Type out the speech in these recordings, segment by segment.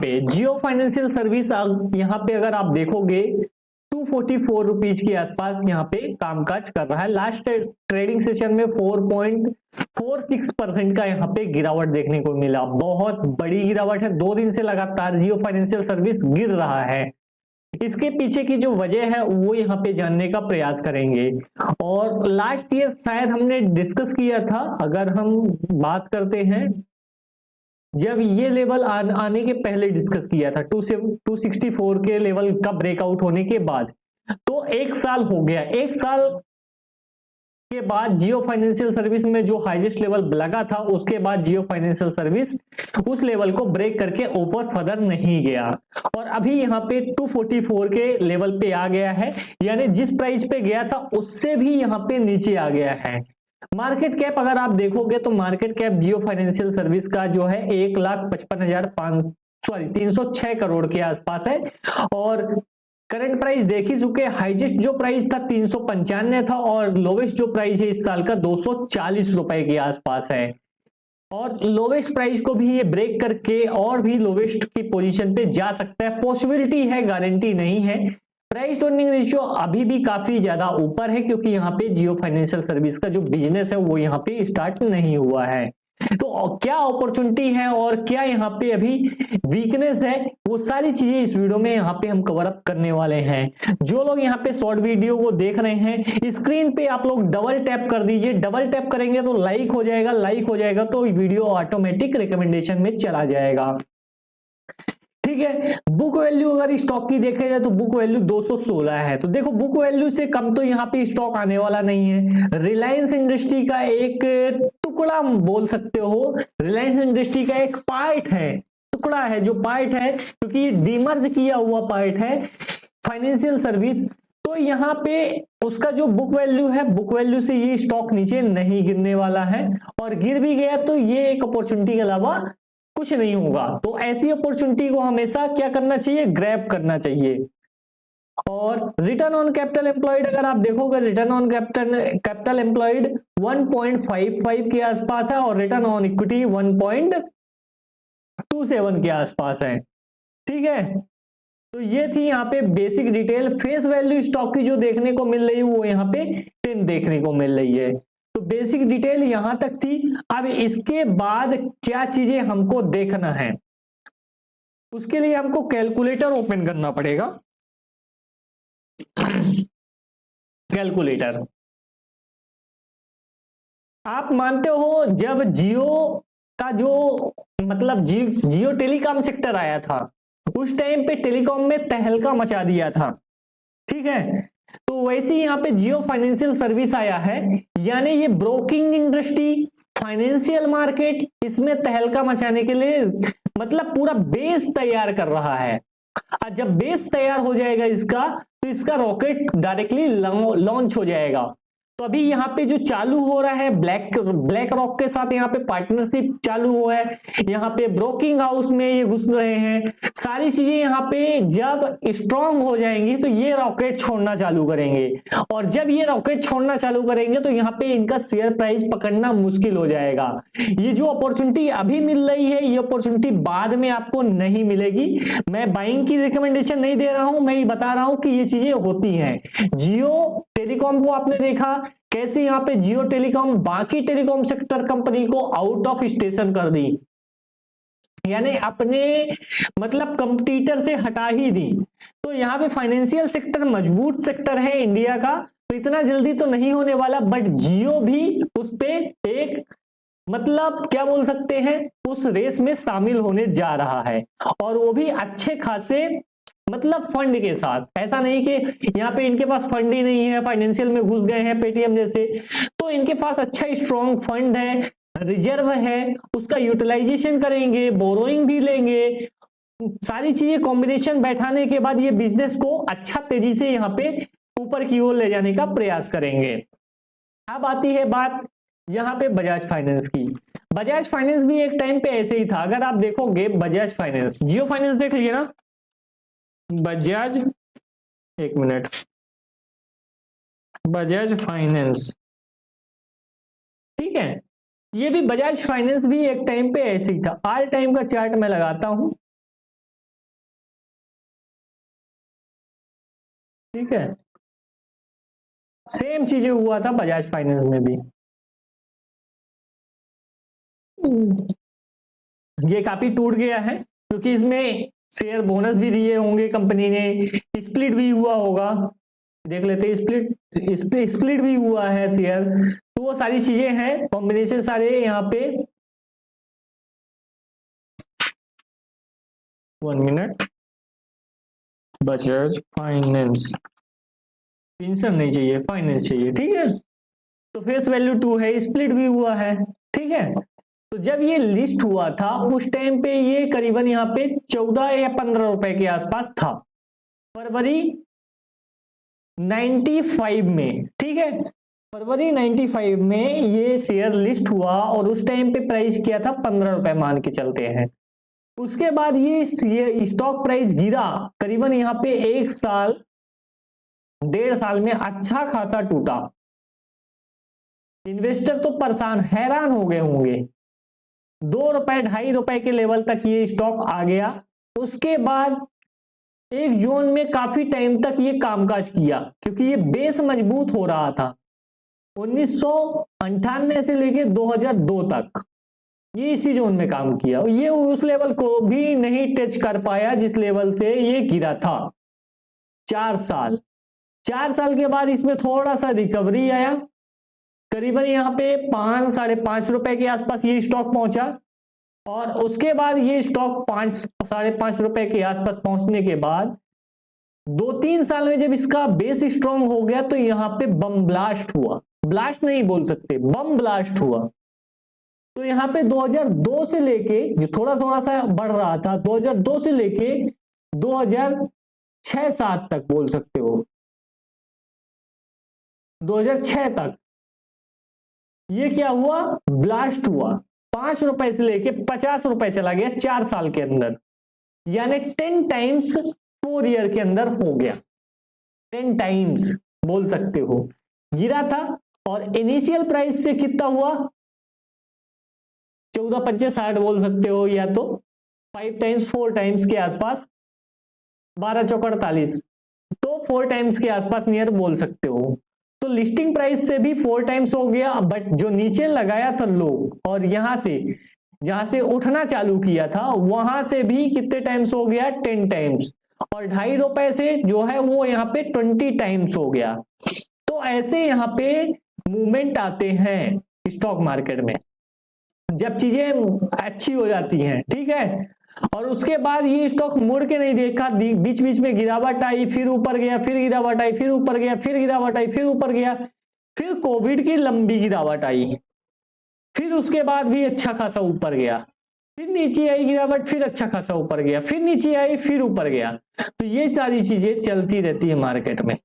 पे जियो financial service यहाँ पे अगर आप देखोगे 244 रुपीज के आसपास यहाँ पे कामकाज कर रहा है। लास्ट ट्रेडिंग सेशन में 4.46% का यहाँ पे गिरावट देखने को मिला। बहुत बड़ी गिरावट है, 2 दिन से लगातार जियो फाइनेंशियल सर्विस गिर रहा है। इसके पीछे की जो वजह है वो यहाँ पे जानने का प्रयास करेंगे। और लास्ट ईयर शायद हमने डिस्कस किया था, अगर हम बात करते हैं जब ये लेवल आने के पहले डिस्कस किया था 264 के लेवल का ब्रेकआउट होने के बाद, तो 1 साल हो गया। 1 साल के बाद जियो फाइनेंशियल सर्विस में जो हाईएस्ट लेवल लगा था, उसके बाद जियो फाइनेंशियल सर्विस उस लेवल को ब्रेक करके ऊपर फर्दर नहीं गया और अभी यहाँ पे 244 के लेवल पे आ गया है, यानी जिस प्राइस पे गया था उससे भी यहाँ पे नीचे आ गया है। मार्केट कैप अगर आप देखोगे तो मार्केट कैप जियो फाइनेंशियल सर्विस का जो है 306 करोड़ के आसपास है और करंट प्राइस देख ही चुके। हाईएस्ट जो प्राइस था 395 था और लोवेस्ट जो प्राइस है इस साल का 240 रुपए के आसपास है और लोवेस्ट प्राइस को भी ये ब्रेक करके और भी लोवेस्ट की पोजीशन पे जा सकता है। पॉसिबिलिटी है, गारंटी नहीं है। प्राइस टू अर्निंग रेशियो अभी भी काफी ज्यादा ऊपर है क्योंकि यहाँ पे जियो फाइनेंशियल सर्विस का जो बिजनेस है वो यहाँ पे स्टार्ट नहीं हुआ है। तो क्या अपॉर्चुनिटी है और क्या यहाँ पे अभी वीकनेस है, वो सारी चीजें इस वीडियो में यहाँ पे हम कवर अप करने वाले हैं। जो लोग यहाँ पे शॉर्ट वीडियो को देख रहे हैं, स्क्रीन पे आप लोग डबल टैप कर दीजिए। डबल टैप करेंगे तो लाइक हो जाएगा, लाइक हो जाएगा तो वीडियो ऑटोमेटिक रिकमेंडेशन में चला जाएगा। ठीक है, बुक वैल्यू अगर स्टॉक की देखे जाए तो बुक वैल्यू 216 है। तो देखो बुक वैल्यू से कम तो यहाँ पे स्टॉक आने वाला नहीं है। रिलायंस इंडस्ट्री का एक टुकड़ा बोल सकते हो, रिलायंस इंडस्ट्री का एक पार्ट है, टुकड़ा है जो पार्ट है क्योंकि ये डीमर्ज किया हुआ पार्ट है फाइनेंशियल सर्विस। तो यहाँ पे उसका जो बुक वैल्यू है, बुक वैल्यू से ये स्टॉक नीचे नहीं गिरने वाला है और गिर भी गया तो ये एक अपॉर्चुनिटी के अलावा कुछ नहीं होगा। तो ऐसी अपॉर्चुनिटी को हमेशा क्या करना चाहिए, ग्रैब करना चाहिए। और रिटर्न ऑन कैपिटल एम्प्लॉयड अगर आप देखोगे, रिटर्न ऑन कैपिटल एम्प्लॉयड 1.55 के आसपास है और रिटर्न ऑन इक्विटी 1.27 के आसपास है। ठीक है, तो ये थी यहाँ पे basic detail. Face value stock की जो देखने को मिल रही है वो यहाँ पे 10 देखने को मिल रही है। तो बेसिक डिटेल यहां तक थी। अब इसके बाद क्या चीजें हमको देखना है, उसके लिए हमको कैलकुलेटर ओपन करना पड़ेगा। कैलकुलेटर आप मानते हो जब जियो का जो मतलब जियो टेलीकॉम सेक्टर आया था उस टाइम पे टेलीकॉम में तहलका मचा दिया था। ठीक है, तो वैसे ही यहाँ पे जियो फाइनेंशियल सर्विस आया है, यानी ये ब्रोकिंग इंडस्ट्री, फाइनेंशियल मार्केट, इसमें तहलका मचाने के लिए मतलब पूरा बेस तैयार कर रहा है। और जब बेस तैयार हो जाएगा इसका तो इसका रॉकेट डायरेक्टली लॉन्च हो जाएगा। तो अभी यहाँ पे जो चालू हो रहा है ब्लैक रॉक के साथ यहाँ पे पार्टनरशिप चालू हुआ है, यहाँ पे ब्रोकिंग हाउस में ये घुस रहे हैं। सारी चीजें यहाँ पे जब स्ट्रांग हो जाएंगी तो ये रॉकेट छोड़ना चालू करेंगे और जब ये रॉकेट छोड़ना चालू करेंगे तो यहाँ पे इनका शेयर प्राइस पकड़ना मुश्किल हो जाएगा। ये जो अपॉर्चुनिटी अभी मिल रही है ये अपॉर्चुनिटी बाद में आपको नहीं मिलेगी। मैं बाइंग की रिकमेंडेशन नहीं दे रहा हूं, मैं ये बता रहा हूं कि ये चीजें होती हैं। जियो टेलीकॉम को आपने देखा कैसे यहाँ पे जियो टेलीकॉम बाकी टेलीकॉम सेक्टर कंपनी को आउट ऑफ स्टेशन कर दी, यानी अपने मतलब कंपटीटर से हटा ही दी। तो यहाँ पे फाइनेंशियल सेक्टर मजबूत सेक्टर है इंडिया का, तो इतना जल्दी तो नहीं होने वाला, बट जियो भी उस पे एक मतलब क्या बोल सकते हैं उस रेस में शामिल होने जा रहा है और वो भी अच्छे खासे मतलब फंड के साथ। ऐसा नहीं कि यहाँ पे इनके पास फंड ही नहीं है, फाइनेंशियल में घुस गए हैं पेटीएम जैसे, तो इनके पास अच्छा स्ट्रॉन्ग फंड है, रिजर्व है, उसका यूटिलाइजेशन करेंगे, बोरोइंग भी लेंगे, सारी चीजें कॉम्बिनेशन बैठाने के बाद ये बिजनेस को अच्छा तेजी से यहाँ पे ऊपर की ओर ले जाने का प्रयास करेंगे। अब आती है बात यहाँ पे बजाज फाइनेंस की। बजाज फाइनेंस भी एक टाइम पे ऐसे ही था। अगर आप देखोगे बजाज फाइनेंस, जियो फाइनेंस देख लिए ना, बजाज, एक मिनट, बजाज फाइनेंस, ठीक है, ये भी बजाज फाइनेंस भी एक टाइम पे ऐसे ही था। ऑल टाइम का चार्ट मैं लगाता हूं, ठीक है, सेम चीजें हुआ था बजाज फाइनेंस में भी। ये काफी टूट गया है क्योंकि इसमें शेयर बोनस भी दिए होंगे कंपनी ने, स्प्लिट भी हुआ होगा, देख लेते हैं, स्प्लिट भी हुआ है शेयर, तो वो सारी चीजें हैं, कॉम्बिनेशन सारे यहाँ पे। 1 मिनट, बजाज फाइनेंस, पेंशन नहीं चाहिए, फाइनेंस चाहिए, ठीक है। तो फेस वैल्यू 2 है, स्प्लिट भी हुआ है, ठीक है। तो जब ये लिस्ट हुआ था उस टाइम पे ये करीबन यहाँ पे 14 या 15 रुपए के आसपास था, फरवरी 95 में, ठीक है। फरवरी 95 में ये शेयर लिस्ट हुआ और उस टाइम पे प्राइस किया था 15 रुपए मान के चलते हैं। उसके बाद ये स्टॉक प्राइस गिरा करीबन यहाँ पे 1 साल 1.5 साल में अच्छा खासा टूटा। इन्वेस्टर तो परेशान हैरान हो गए होंगे, 2 रुपए 2.5 रुपए के लेवल तक ये स्टॉक आ गया। उसके बाद एक जोन में काफी टाइम तक ये कामकाज किया क्योंकि ये बेस मजबूत हो रहा था। 1998 से लेके 2002 तक ये इसी जोन में काम किया, ये उस लेवल को भी नहीं टच कर पाया जिस लेवल से ये गिरा था। 4 साल के बाद इसमें थोड़ा सा रिकवरी आया, करीबन यहाँ पे 5 साढ़े 5 रुपए के आसपास ये स्टॉक पहुंचा और उसके बाद ये स्टॉक 5 साढ़े 5 रुपए के आसपास पहुंचने के बाद 2-3 साल में जब इसका बेस स्ट्रांग हो गया तो यहाँ पे बम ब्लास्ट हुआ, ब्लास्ट नहीं बोल सकते, बम ब्लास्ट हुआ। तो यहाँ पे 2002 से लेके जो थोड़ा थोड़ा सा बढ़ रहा था, 2002 से लेके 2006-7 तक बोल सकते हो, 2006 तक ये क्या हुआ, ब्लास्ट हुआ। 5 रुपए से लेके 50 रुपए चला गया 4 साल के अंदर, यानी 10 टाइम्स 4 ईयर के अंदर हो गया, 10 टाइम्स बोल सकते हो गिरा था। और इनिशियल प्राइस से कितना हुआ, 14-25-60 बोल सकते हो, या तो 5 टाइम्स 4 टाइम्स के आसपास, 12-4-48, तो 4 टाइम्स के आसपास नियर बोल सकते हो। तो लिस्टिंग प्राइस से भी 4 टाइम्स हो गया, बट जो नीचे लगाया था लो और यहां से जहां से उठना चालू किया था वहां से भी कितने टाइम्स हो गया, 10 टाइम्स, और 2.5 रुपए से जो है वो यहाँ पे 20 टाइम्स हो गया। तो ऐसे यहाँ पे मूवमेंट आते हैं स्टॉक मार्केट में जब चीजें अच्छी हो जाती हैं, ठीक है। और उसके बाद ये स्टॉक मुड़ के नहीं देखा, बीच बीच में गिरावट आई, फिर ऊपर गया, फिर गिरावट आई, फिर ऊपर गया, फिर गिरावट आई, फिर ऊपर गया, फिर कोविड की लंबी गिरावट आई, फिर उसके बाद भी अच्छा खासा ऊपर गया, फिर नीचे आई गिरावट, फिर अच्छा खासा ऊपर गया, फिर नीचे आई, फिर ऊपर गया। तो ये सारी चीजें चलती रहती है मार्केट में।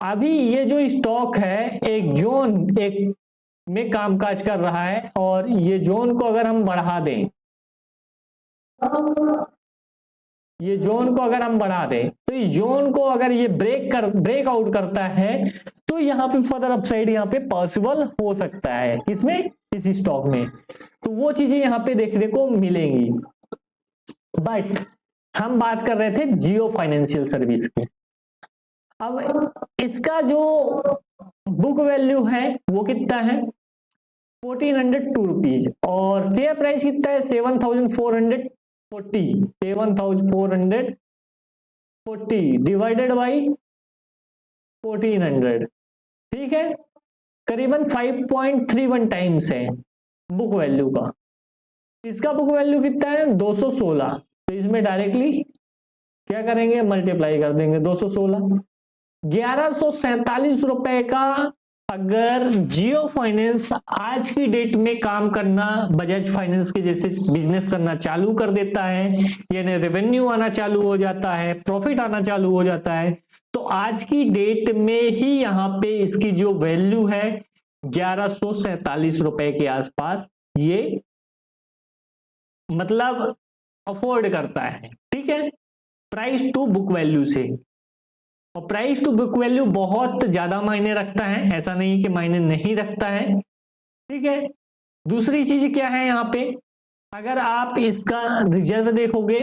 अभी ये जो स्टॉक है एक जोन एक में कामकाज कर रहा है और ये जोन को अगर हम बढ़ा दें, ये जोन को अगर हम बढ़ा दें तो इस जोन को अगर ये ब्रेक आउट करता है तो यहाँ पे फर्दर अपसाइड यहाँ पे पॉसिबल हो सकता है, किसमें, इस स्टॉक में। तो वो चीजें यहाँ पे देखने को मिलेंगी। बट हम बात कर रहे थे जियो फाइनेंशियल सर्विस की। अब इसका जो बुक वैल्यू है वो कितना है, 1402 रुपीज, और शेयर प्राइस कितना है, 7440 डिवाइडेड बाई 1400, ठीक है, करीबन 5.31 टाइम्स है बुक वैल्यू का। इसका बुक वैल्यू कितना है, 216, तो इसमें डायरेक्टली क्या करेंगे, मल्टीप्लाई कर देंगे 216, 1147 रुपए का अगर जियो फाइनेंस आज की डेट में काम करना बजाज फाइनेंस के जैसे बिजनेस करना चालू कर देता है, यानी रेवेन्यू आना चालू हो जाता है, प्रॉफिट आना चालू हो जाता है, तो आज की डेट में ही यहाँ पे इसकी जो वैल्यू है 1147 रुपए के आसपास ये मतलब अफोर्ड करता है, ठीक है, प्राइस टू बुक वैल्यू से। और प्राइस टू बुक वैल्यू बहुत ज्यादा मायने रखता है, ऐसा नहीं कि मायने नहीं रखता है, ठीक है। दूसरी चीज क्या है यहाँ पे, अगर आप इसका रिजर्व देखोगे,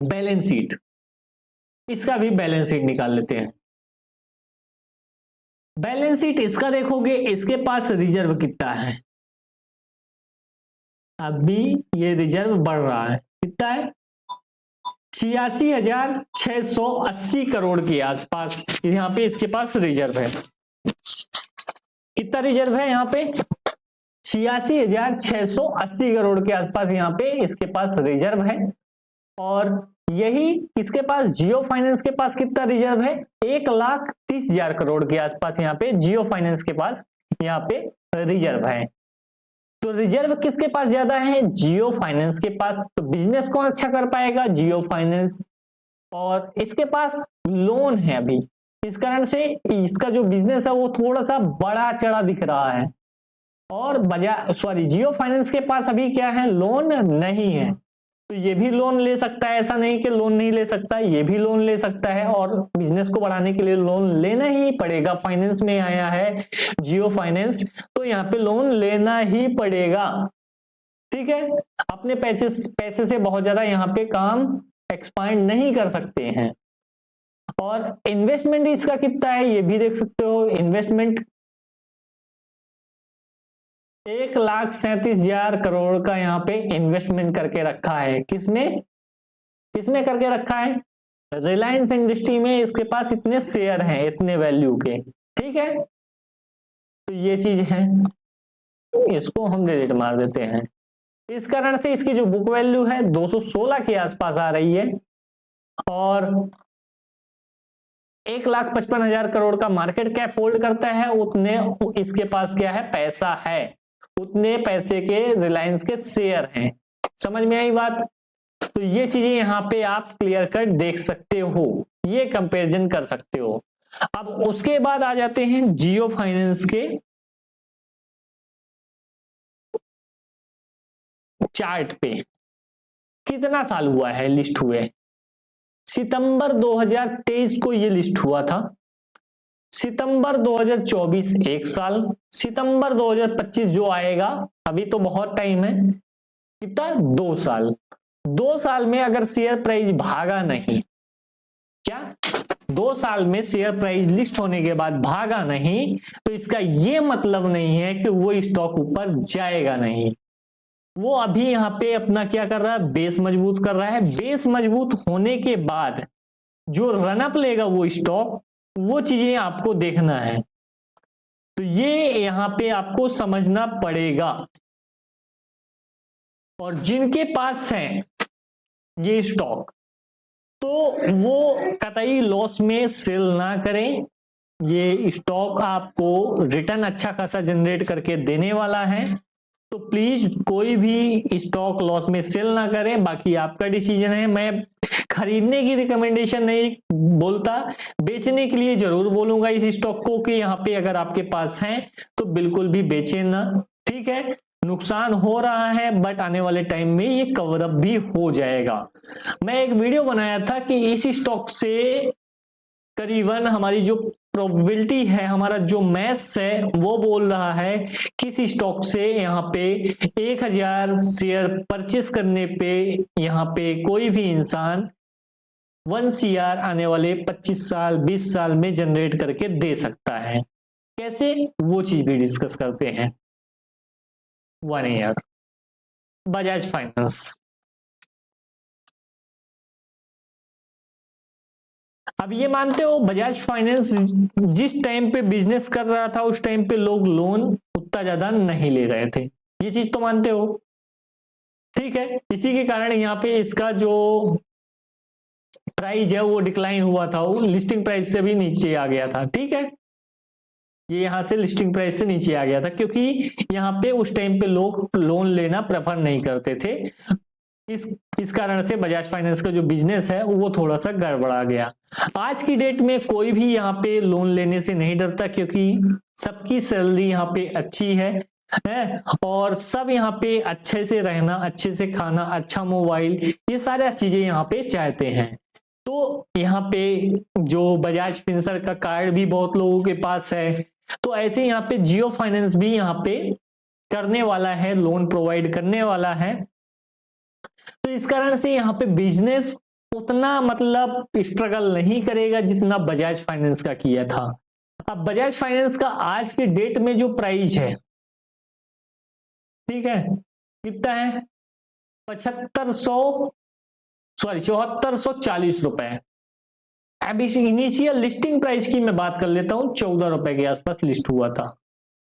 बैलेंस शीट, इसका भी बैलेंस शीट निकाल लेते हैं। बैलेंस शीट इसका देखोगे, इसके पास रिजर्व कितना है, अभी ये रिजर्व बढ़ रहा है, कितना है 86,680 करोड़ के आसपास यहाँ पे इसके पास रिजर्व है। कितना रिजर्व है यहाँ पे 86,680 करोड़ के आसपास यहाँ पे इसके पास रिजर्व है। और यही किसके पास, जियो फाइनेंस के पास कितना रिजर्व है 1,30,000 करोड़ के आसपास यहाँ पे जियो फाइनेंस के पास यहाँ पे रिजर्व है। तो रिजर्व किसके पास ज्यादा है, जियो फाइनेंस के पास। तो बिजनेस कौन अच्छा कर पाएगा, जियो फाइनेंस। और इसके पास लोन है अभी, इस कारण से इसका जो बिजनेस है वो थोड़ा सा बड़ा चढ़ा दिख रहा है। और जियो फाइनेंस के पास अभी क्या है, लोन नहीं है। तो ये भी लोन ले सकता है, ऐसा नहीं कि लोन नहीं ले सकता, ये भी लोन ले सकता है। और बिजनेस को बढ़ाने के लिए लोन लेना ही पड़ेगा, फाइनेंस में आया है जियो फाइनेंस, तो यहाँ पे लोन लेना ही पड़ेगा। ठीक है, अपने पैसे से बहुत ज्यादा यहाँ पे काम एक्सपांड नहीं कर सकते हैं। और इन्वेस्टमेंट इसका कितना है ये भी देख सकते हो, इन्वेस्टमेंट 1,37,000 करोड़ का यहाँ पे इन्वेस्टमेंट करके रखा है। किसमें करके रखा है, रिलायंस इंडस्ट्री में। इसके पास इतने शेयर हैं, इतने वैल्यू के। ठीक है, तो ये चीज है, इसको हम डिलीट मार देते हैं। इस कारण से इसकी जो बुक वैल्यू है 216 के आसपास आ रही है। और 1,55,000 करोड़ का मार्केट कैप होल्ड करता है, उतने इसके पास क्या है, पैसा है, उतने पैसे के रिलायंस के शेयर हैं। समझ में आई बात। तो ये चीजें यहाँ पे आप क्लियर कट देख सकते हो, ये कंपैरिजन कर सकते हो। अब उसके बाद आ जाते हैं जियो फाइनेंस के चार्ट पे। कितना साल हुआ है लिस्ट हुए, सितंबर 2023 को ये लिस्ट हुआ था, सितंबर 2024 1 साल, सितंबर 2025 जो आएगा, अभी तो बहुत टाइम है, कितना 2 साल। 2 साल में अगर शेयर प्राइस भागा नहीं, क्या 2 साल में शेयर प्राइस लिस्ट होने के बाद भागा नहीं, तो इसका ये मतलब नहीं है कि वो स्टॉक ऊपर जाएगा नहीं। वो अभी यहाँ पे अपना क्या कर रहा है, बेस मजबूत कर रहा है। बेस मजबूत होने के बाद जो रनअप लेगा वो स्टॉक, वो चीजें आपको देखना है। तो ये यहाँ पे आपको समझना पड़ेगा। और जिनके पास है ये स्टॉक, तो वो कतई लॉस में सेल ना करें। ये स्टॉक आपको रिटर्न अच्छा खासा जनरेट करके देने वाला है, तो प्लीज कोई भी स्टॉक लॉस में सेल ना करें। बाकी आपका डिसीजन है, मैं खरीदने की रिकमेंडेशन नहीं बोलता, बेचने के लिए जरूर बोलूंगा इस स्टॉक को कि यहाँ पे अगर आपके पास है तो बिल्कुल भी बेचे ना। ठीक है, नुकसान हो रहा है, बट आने वाले टाइम में ये कवर अप भी हो जाएगा। मैं एक वीडियो बनाया था कि इस स्टॉक से करीबन हमारी जो प्रोबेबिलिटी है, हमारा जो मैथ्स है, वो बोल रहा है किस स्टॉक से यहाँ पे 1,000 शेयर परचेस करने पे यहाँ पे कोई भी इंसान 1 CR आने वाले 25 साल 20 साल में जनरेट करके दे सकता है। कैसे, वो चीज भी डिस्कस करते हैं। 1 ईयर बजाज फाइनेंस। अब ये मानते हो बजाज फाइनेंस जिस टाइम पे बिजनेस कर रहा था, उस टाइम पे लोग लोन उतना ज्यादा नहीं ले रहे थे, ये चीज तो मानते हो। ठीक है, इसी के कारण यहाँ पे इसका जो प्राइस है वो डिक्लाइन हुआ था, वो लिस्टिंग प्राइस से भी नीचे आ गया था। ठीक है, ये यहां से लिस्टिंग प्राइस से नीचे आ गया था, क्योंकि यहाँ पे उस टाइम पे लोग लोन लेना प्रेफर नहीं करते थे। इस कारण से बजाज फाइनेंस का जो बिजनेस है वो थोड़ा सा गड़बड़ा गया। आज की डेट में कोई भी यहाँ पे लोन लेने से नहीं डरता, क्योंकि सबकी सैलरी यहाँ पे अच्छी है और सब यहाँ पे अच्छे से रहना, अच्छे से खाना, अच्छा मोबाइल, ये सारी चीजें यहाँ पे चाहते हैं। तो यहाँ पे जो बजाज फिनसर्व का कार्ड भी बहुत लोगों के पास है, तो ऐसे यहाँ पे जियो फाइनेंस भी यहाँ पे करने वाला है, लोन प्रोवाइड करने वाला है। तो इस कारण से यहाँ पे बिजनेस उतना मतलब स्ट्रगल नहीं करेगा जितना बजाज फाइनेंस का किया था। अब बजाज फाइनेंस का आज के डेट में जो प्राइस है, ठीक है, कितना है? 7440 रुपए। अब इस इनिशियल लिस्टिंग प्राइस की मैं बात कर लेता हूं, 14 रुपए के आसपास लिस्ट हुआ था।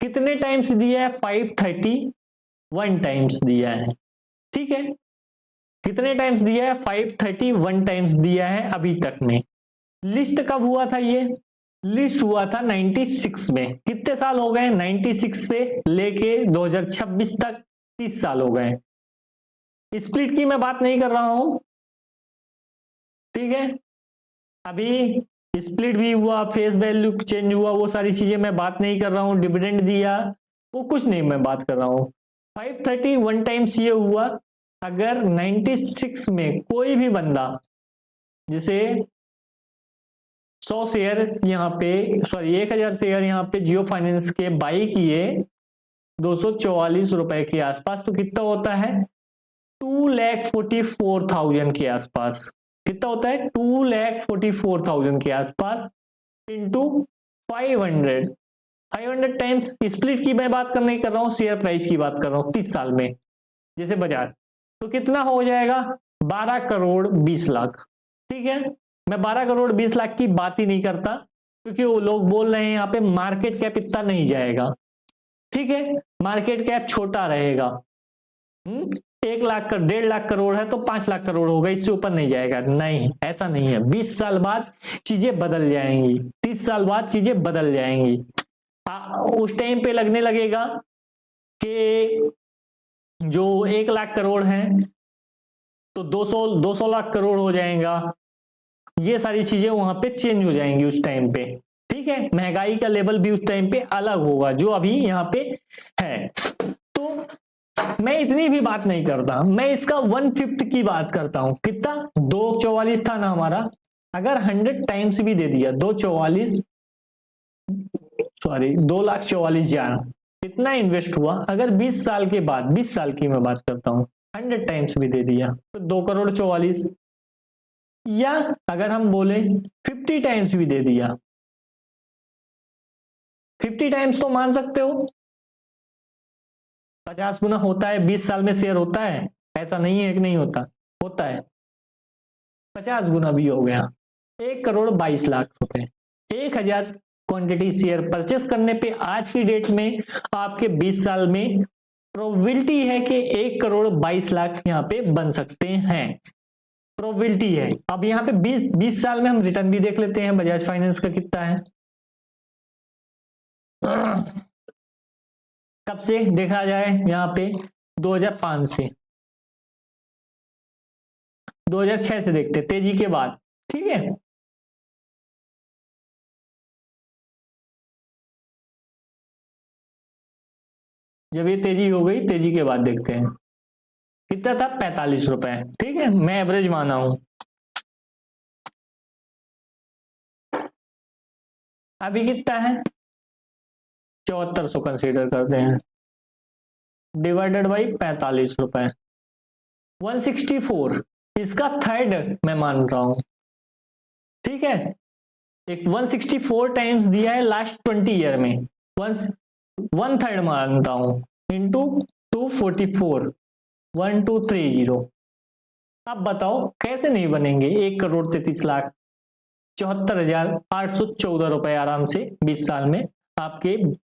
कितने टाइम्स दिया है? 531 टाइम्स दिया है, ठीक है। कितने टाइम्स दिया है? 531 टाइम्स दिया है अभी तक में। लिस्ट कब हुआ था ये? लिस्ट हुआ था 96 में। कितने साल हो गए? 96 से लेके 2026 तक 30 साल हो गए। स्प्लिट की मैं बात नहीं कर रहा हूं, ठीक है। अभी स्प्लिट भी हुआ, फेस वैल्यू चेंज हुआ, वो सारी चीजें मैं बात नहीं कर रहा हूं। डिविडेंड दिया, वो कुछ नहीं मैं बात कर रहा हूं। 531 टाइम्स ये हुआ। अगर 96 में कोई भी बंदा जैसे 100 शेयर यहाँ पे, सॉरी 1000 शेयर यहाँ पे जियो फाइनेंस के बाई किए 244 रुपए के आसपास, तो कितना होता है? 2,44,000 के आसपास। कितना होता है? 2,44,000 के आसपास इंटू 500 टाइम्स। स्प्लिट की मैं बात नहीं कर रहा हूं, शेयर प्राइस की बात कर रहा हूं 30 साल में, जैसे बजाज। तो कितना हो जाएगा? 12 करोड़ 20 लाख, ठीक है। मैं 12 करोड़ 20 लाख की बात ही नहीं करता, क्योंकि वो लोग बोल रहे हैं यहाँ पे मार्केट कैप इतना नहीं जाएगा, ठीक है। मार्केट कैप छोटा रहेगा। 1 लाख 1.5 लाख करोड़ है तो 5 लाख करोड़ होगा, इससे ऊपर नहीं जाएगा। नहीं, ऐसा नहीं है। 20 साल बाद चीजें बदल जाएंगी, 30 साल बाद चीजें बदल जाएंगी। उस टाइम पे लगने लगेगा कि जो 1 लाख करोड़ है तो 200 लाख करोड़ हो जाएगा। ये सारी चीजें वहां पे चेंज हो जाएंगी उस टाइम पे, ठीक है। महंगाई का लेवल भी उस टाइम पे अलग होगा जो अभी यहाँ पे है। तो मैं इतनी भी बात नहीं करता, मैं इसका 1/5 की बात करता हूं। कितना? 244 था ना हमारा। अगर 100 टाइम्स भी दे दिया, 2,44,000 कितना इन्वेस्ट हुआ? अगर 20 साल के बाद, 20 साल की मैं बात करता हूं, 100 टाइम्स भी दे दिया तो 2,44,00,000। या अगर हम बोले 50 टाइम्स भी दे दिया, 50 टाइम्स तो मान सकते हो 50 गुना होता है। 20 साल में शेयर होता है, ऐसा नहीं है कि नहीं होता, होता है। 50 गुना भी हो गया, 1,22,00,000 रुपए। 1000 क्वांटिटी शेयर परचेस करने पे आज की डेट में आपके 20 साल में प्रोबेबिलिटी है कि 1,22,00,000 यहाँ पे बन सकते हैं। प्रोबेबिलिटी है। अब यहाँ पे 20 साल में हम रिटर्न भी देख लेते हैं बजाज फाइनेंस का कितना है। कब से देखा जाए? यहाँ पे 2005 से, 2006 से देखते, तेजी के बाद, ठीक है। जब ये तेजी हो गई, तेजी के बाद देखते हैं कितना था? 45 रुपए, ठीक है। मैं एवरेज माना हूं। अभी कितना है? 7400 कंसीडर करते हैं, डिवाइडेड बाई 45 रुपए, 164। इसका थर्ड मैं मान रहा हूं, ठीक है। एक 164 टाइम्स दिया है लास्ट 20 ईयर में, 1/3 मानता हूं, इंटू 244, 1230। अब बताओ कैसे नहीं बनेंगे 1,33,00,000, 74,814 रुपए आराम से 20 साल में आपके।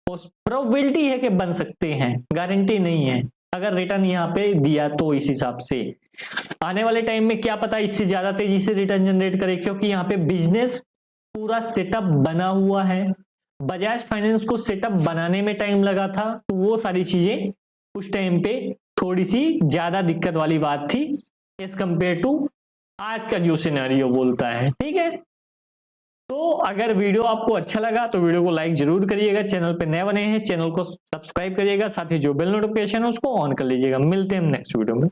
प्रोबेबिलिटी है कि बन सकते हैं, गारंटी नहीं है। अगर रिटर्न यहाँ पे दिया तो इस हिसाब से आने वाले टाइम में क्या पता इससे ज्यादा तेजी से रिटर्न जनरेट करे, क्योंकि यहाँ पे बिजनेस पूरा सेटअप बना हुआ है। बजाज फाइनेंस को सेटअप बनाने में टाइम लगा था, तो वो सारी चीजें उस टाइम पे थोड़ी सी ज्यादा दिक्कत वाली बात थी एज कंपेयर टू आज का जो सिनेरियो बोलता है, ठीक है। तो अगर वीडियो आपको अच्छा लगा तो वीडियो को लाइक जरूर करिएगा। चैनल पे नए बने हैं, चैनल को सब्सक्राइब करिएगा, साथ ही जो बेल नोटिफिकेशन है उसको ऑन कर लीजिएगा। मिलते हैं नेक्स्ट वीडियो में।